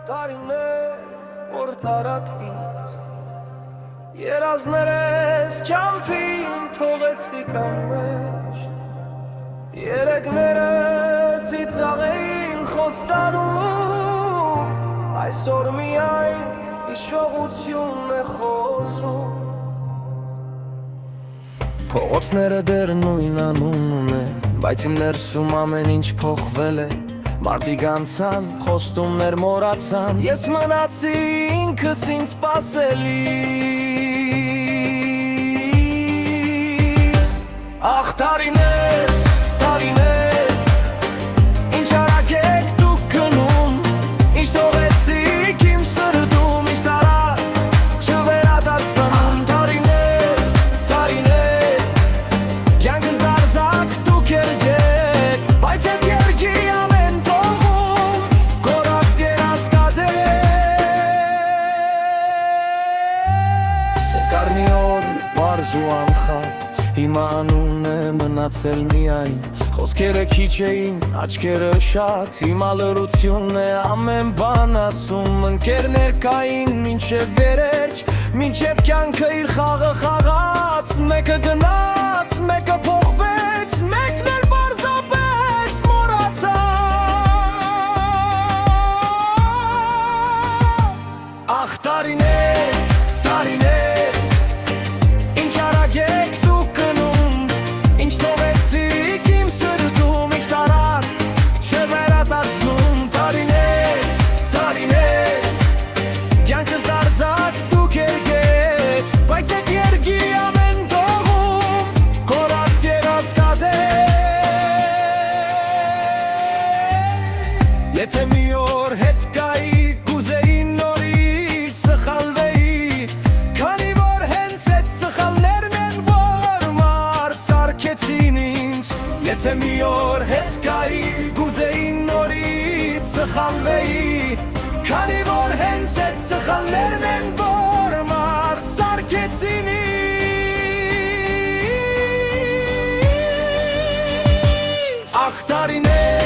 տարիներ, որ տարակ ինձ երազներես ճամփին թողեցի կանմեջ երեքները ծիծաղ էին խոստանում այսօր միայն հիշողություն է խոսում Փողոցները դեռ նույն անուն ունեն բայց իմ ներսում ամեն ինչ փոխվել է Մարդիկ անցան, խոստումներ մոռացան Ես մնացի ինքս ինձ սպասելիս Ախ տարիներ, ինչ արագ եք դուք գնում Ինչ թողեցիք իմ սրտում, ինչ տարավ չվերադարձնում Տարիներ, կյանքս դարձաք դուք երգեք Բայց այդ երգի Կարնի օր պարզ ու անխապ Հիմա անուն է մնացել միայն Խոսքերը քիչ էին, աչքերը շատ Հիմա լրություն է ամեն բան ասում Ընկերներ կային մինչև վերջ Մինչև կյանքը իր խաղը խաղաց Մեկը գնաց, մեկը փոխվեց Մեկն էլ պարզապես մոռացավ Ախ տարիներ Եք դուք գնում, ինչ թողեցիք իմ սրտում, ինչ տարավ չվերադարձնում Տարիներ, կյանքս դարձաք դուք երգեք Բայց այդ երգի ամեն տողում կորած երազ կադեք Եթե մի օր հետ գայի, կուզեի նորից սխալվեի Քանի որ հենց այդ սխալներն Եթե մի օր հետ գայի, կուզեի նորից սխալվեի Քանի որ հենց այդ սխալներն են, որ մարդ սարքեցին ինձ Ախ տարիներ